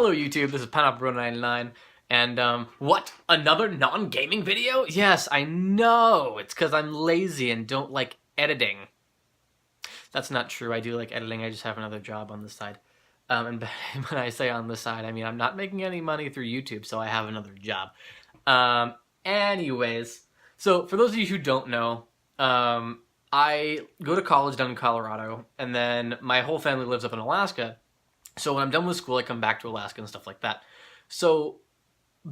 Hello YouTube, this is Pineapple99, and what? Another non-gaming video? Yes, I know! It's because I'm lazy and don't like editing. That's not true, I do like editing, I just have another job on the side. And when I say on the side, I mean I'm not making any money through YouTube, so I have another job. Anyways, so for those of you who don't know, I go to college down in Colorado, and then my whole family lives up in Alaska. So when I'm done with school, I come back to Alaska and stuff like that. So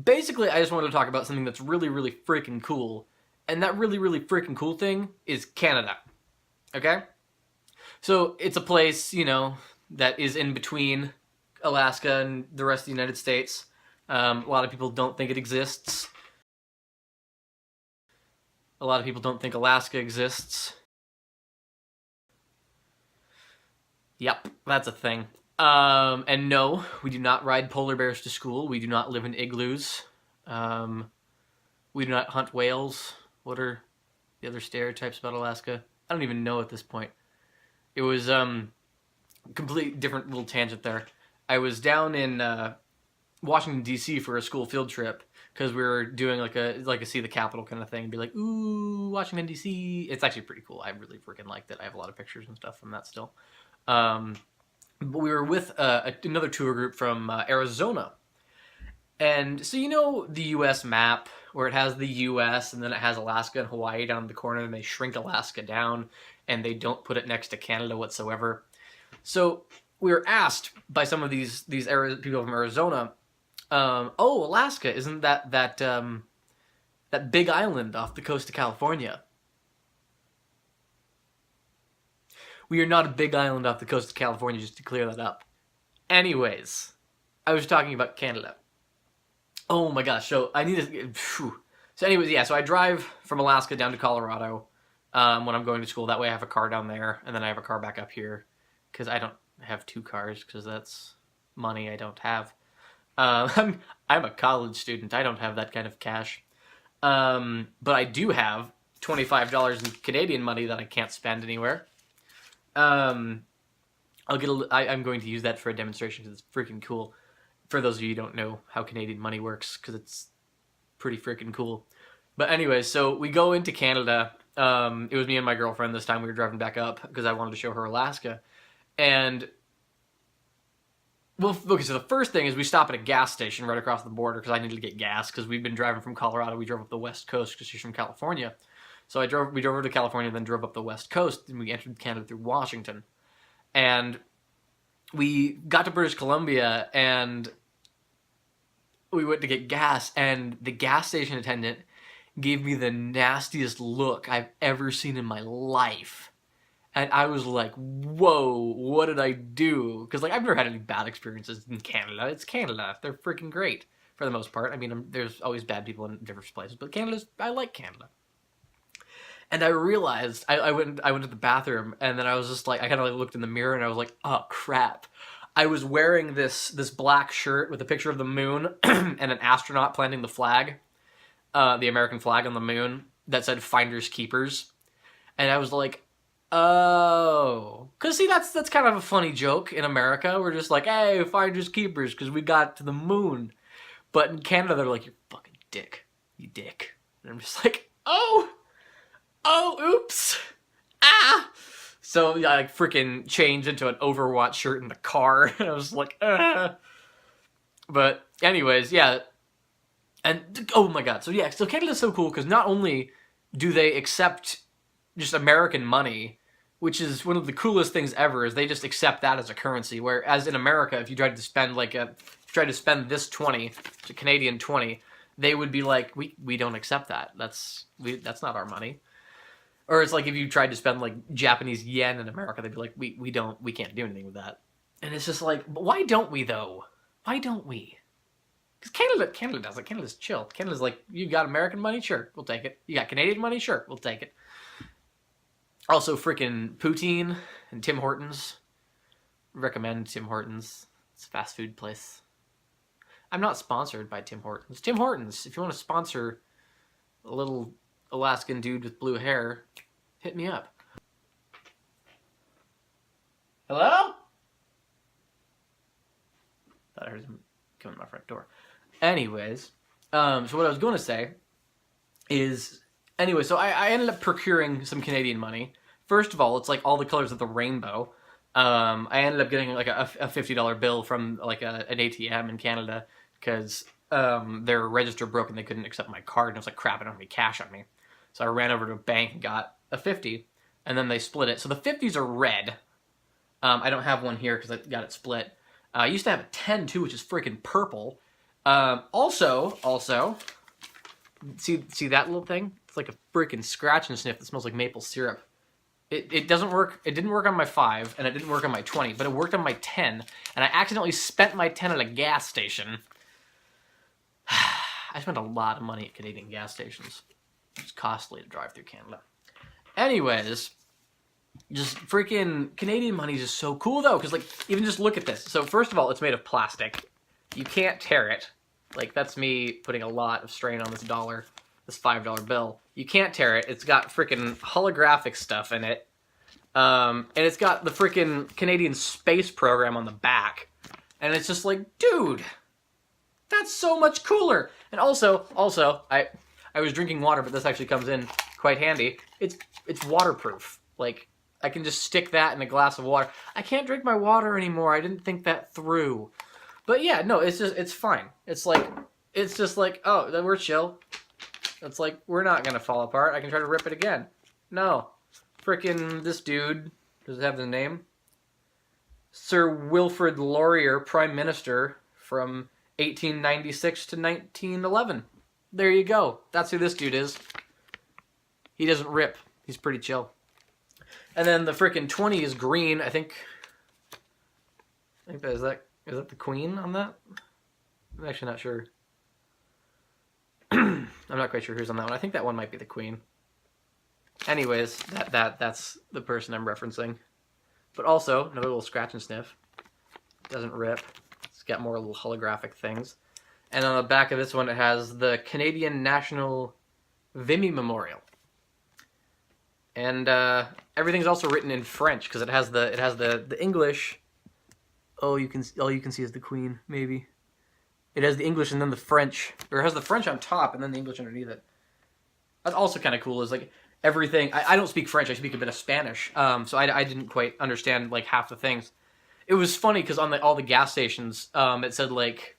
basically, I just wanted to talk about something that's really, really freaking cool. And that really, really freaking cool thing is Canada. Okay? So it's a place, you know, that is in between Alaska and the rest of the United States. A lot of people don't think it exists. A lot of people don't think Alaska exists. Yep, that's a thing. And no, we do not ride polar bears to school. We do not live in igloos. We do not hunt whales. What are the other stereotypes about Alaska? I don't even know at this point. It was, complete different little tangent there. I was down in, Washington, D.C. for a school field trip, because we were doing like a see the Capitol kind of thing, and be like, ooh, Washington, D.C. It's actually pretty cool. I really freaking liked it. I have a lot of pictures and stuff from that still. But we were with another tour group from Arizona. And so you know the U.S. map, where it has the U.S. and then it has Alaska and Hawaii down in the corner, and they shrink Alaska down, and they don't put it next to Canada whatsoever. So we were asked by some of these people from Arizona, oh, Alaska, isn't that big island off the coast of California? We are not a big island off the coast of California, just to clear that up. Anyways, I was talking about Canada. Oh my gosh, so I need to... Phew. So anyways, yeah, so I drive from Alaska down to Colorado when I'm going to school. That way I have a car down there, and then I have a car back up here, because I don't have two cars, because that's money I don't have. I'm a college student. I don't have that kind of cash. But I do have $25 in Canadian money that I can't spend anywhere. I'm going to use that for a demonstration because it's freaking cool. For those of you who don't know how Canadian money works, because it's pretty freaking cool. But anyways, so we go into Canada. It was me and my girlfriend this time. We were driving back up because I wanted to show her Alaska. And, well, okay, so the first thing is we stop at a gas station right across the border because I needed to get gas because we've been driving from Colorado. We drove up the West Coast because she's from California. So we drove over to California, then drove up the West Coast, and we entered Canada through Washington. And we got to British Columbia, and we went to get gas, and the gas station attendant gave me the nastiest look I've ever seen in my life. And I was like, whoa, what did I do? Because, like, I've never had any bad experiences in Canada. It's Canada. They're freaking great, for the most part. I mean, there's always bad people in different places, but I like Canada. And I realized, I went to the bathroom, and then I was just like, I kind of like looked in the mirror, and I was like, oh, crap. I was wearing this black shirt with a picture of the moon and an astronaut planting the flag, the American flag on the moon, that said Finders Keepers. And I was like, oh. Because, see, that's kind of a funny joke in America. We're just like, hey, Finders Keepers, because we got to the moon. But in Canada, they're like, you fucking dick. You dick. And I'm just like, oh, oops. Ah. So I like freaking changed into an Overwatch shirt in the car. And I was like, ah. But anyways, yeah. And oh my god. So yeah, so Canada's so cool because not only do they accept just American money, which is one of the coolest things ever, is they just accept that as a currency. Whereas in America, if you tried to spend this 20, so Canadian 20, they would be like, we don't accept that. That's not our money. Or it's like if you tried to spend like Japanese yen in America, they'd be like, we can't do anything with that. And it's just like, but why don't we though? Why don't we? Because Canada does it. Canada's chill. Canada's like, you got American money? Sure, we'll take it. You got Canadian money? Sure, we'll take it. Also, freaking poutine and Tim Hortons. Recommend Tim Hortons. It's a fast food place. I'm not sponsored by Tim Hortons. Tim Hortons, if you want to sponsor a little Alaskan dude with blue hair, hit me up. Hello? Thought I heard some come to my front door. Anyways, so what I was going to say is, anyway, so I ended up procuring some Canadian money. First of all, it's like all the colors of the rainbow. I ended up getting like a $50 bill from like an ATM in Canada because their register broke and they couldn't accept my card, and it was like crap, I don't have any cash on me. So I ran over to a bank and got a 50, and then they split it. So the 50s are red. I don't have one here because I got it split. I used to have a 10 too, which is freaking purple. Also, see that little thing? It's like a freaking scratch and sniff that smells like maple syrup. It doesn't work. It didn't work on my 5, and it didn't work on my 20, but it worked on my 10, and I accidentally spent my 10 at a gas station. I spent a lot of money at Canadian gas stations. It's costly to drive through Canada. Anyways, just freaking Canadian money is just so cool, though, because, like, even just look at this. So, first of all, it's made of plastic. You can't tear it. Like, that's me putting a lot of strain on this dollar, this $5 bill. You can't tear it. It's got freaking holographic stuff in it. And it's got the freaking Canadian space program on the back. And it's just like, dude, that's so much cooler. And also, I was drinking water, but this actually comes in quite handy. It's waterproof. Like, I can just stick that in a glass of water. I can't drink my water anymore. I didn't think that through. But yeah, no, it's fine. It's just like, oh, we're chill. It's like, we're not going to fall apart. I can try to rip it again. No. Frickin' this dude, does it have the name? Sir Wilfrid Laurier, Prime Minister from 1896 to 1911. There you go. That's who this dude is. He doesn't rip. He's pretty chill. And then the frickin' 20 is green. I think that is that the Queen on that? I'm actually not sure. I'm not quite sure who's on that one. I think that one might be the Queen. Anyways, that's the person I'm referencing. But also, another little scratch and sniff. Doesn't rip. It's got more little holographic things. And on the back of this one, it has the Canadian National Vimy Memorial. And everything's also written in French because it has the English. All you can see is the Queen, maybe. It has the English and then the French, or it has the French on top and then the English underneath it. That's also kind of cool. Is like everything. I don't speak French. I speak a bit of Spanish. So I didn't quite understand like half the things. It was funny because on all the gas stations, it said like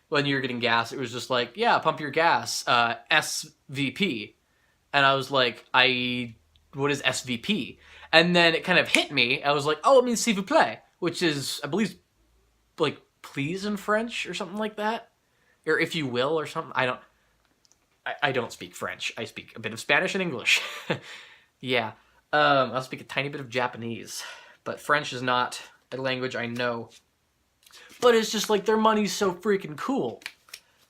when you're getting gas, it was just like, yeah, pump your gas, SVP, and I was like, what is SVP? And then it kind of hit me. I was like, oh, it means s'il vous plaît, which is, I believe, like please in French or something like that, or if you will or something. I don't speak French. I speak a bit of Spanish and English. Yeah, I'll speak a tiny bit of Japanese, but French is not a language I know. But it's just like their money's so freaking cool.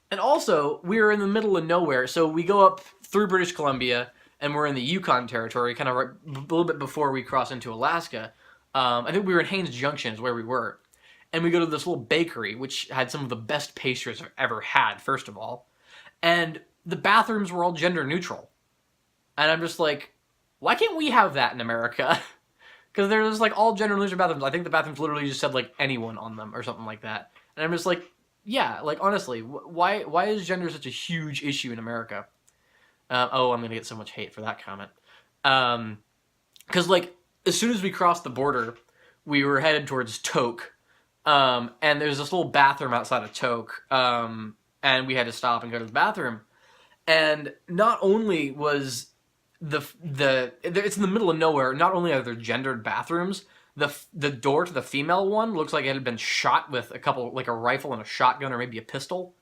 And also, we're in the middle of nowhere, so we go up through British Columbia, and we're in the Yukon Territory, kind of right, a little bit before we cross into Alaska. I think we were in Haines Junction is where we were. And we go to this little bakery, which had some of the best pastries I've ever had, first of all. And the bathrooms were all gender neutral. And I'm just like, why can't we have that in America? Because there's like all gender neutral bathrooms. I think the bathrooms literally just said like anyone on them or something like that. And I'm just like, yeah, like honestly, why is gender such a huge issue in America? Oh, I'm going to get so much hate for that comment. Because like as soon as we crossed the border, we were headed towards Tok. And there's this little bathroom outside of Tok. And we had to stop and go to the bathroom. And not only was it's in the middle of nowhere, not only are there gendered bathrooms, the door to the female one looks like it had been shot with like a rifle and a shotgun or maybe a pistol.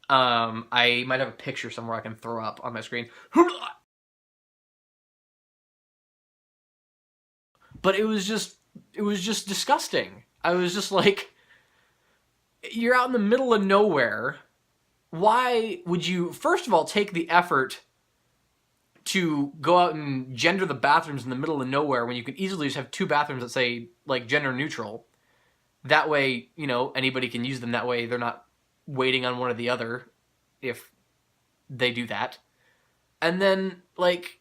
I might have a picture somewhere I can throw up on my screen. But it was just disgusting. I was just like, you're out in the middle of nowhere. Why would you, first of all, take the effort to go out and gender the bathrooms in the middle of nowhere when you could easily just have two bathrooms that say, like, gender neutral? That way, you know, anybody can use them. That way they're not waiting on one or the other if they do that. And then, like,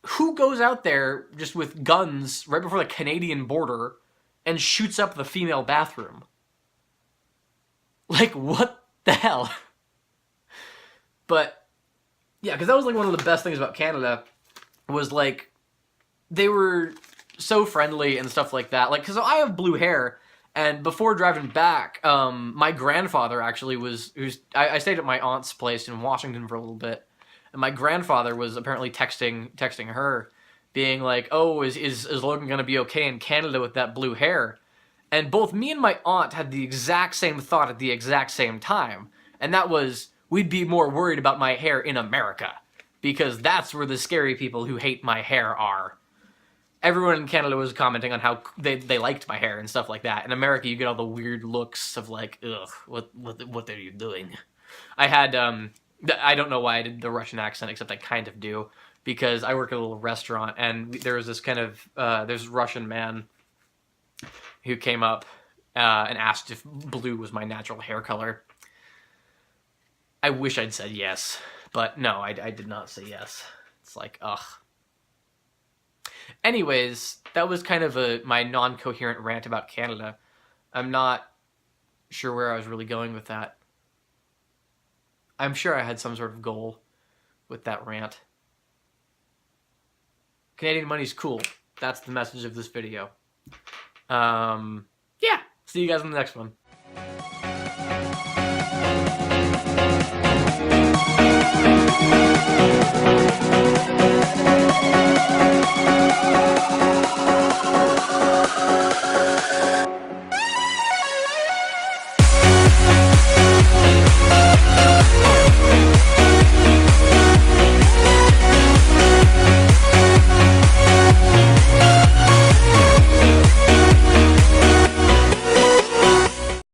who goes out there just with guns right before the Canadian border and shoots up the female bathroom? Like, what The hell. But yeah, because that was like one of the best things about Canada was like they were so friendly and stuff like that. Like, because I have blue hair, and before driving back, my grandfather actually I stayed at my aunt's place in Washington for a little bit, and my grandfather was apparently texting her, being like, "Oh, is Logan gonna be okay in Canada with that blue hair?" And both me and my aunt had the exact same thought at the exact same time, and that was we'd be more worried about my hair in America, because that's where the scary people who hate my hair are. Everyone in Canada was commenting on how they liked my hair and stuff like that. In America, you get all the weird looks of like, ugh, what are you doing? I had, I don't know why I did the Russian accent, except I kind of do, because I work at a little restaurant, and there was this kind of, there's a Russian man who came up and asked if blue was my natural hair color. I wish I'd said yes, but no, I did not say yes. It's like, ugh. Anyways, that was kind of my non-coherent rant about Canada. I'm not sure where I was really going with that. I'm sure I had some sort of goal with that rant. Canadian money's cool. That's the message of this video. Yeah, see you guys in the next one.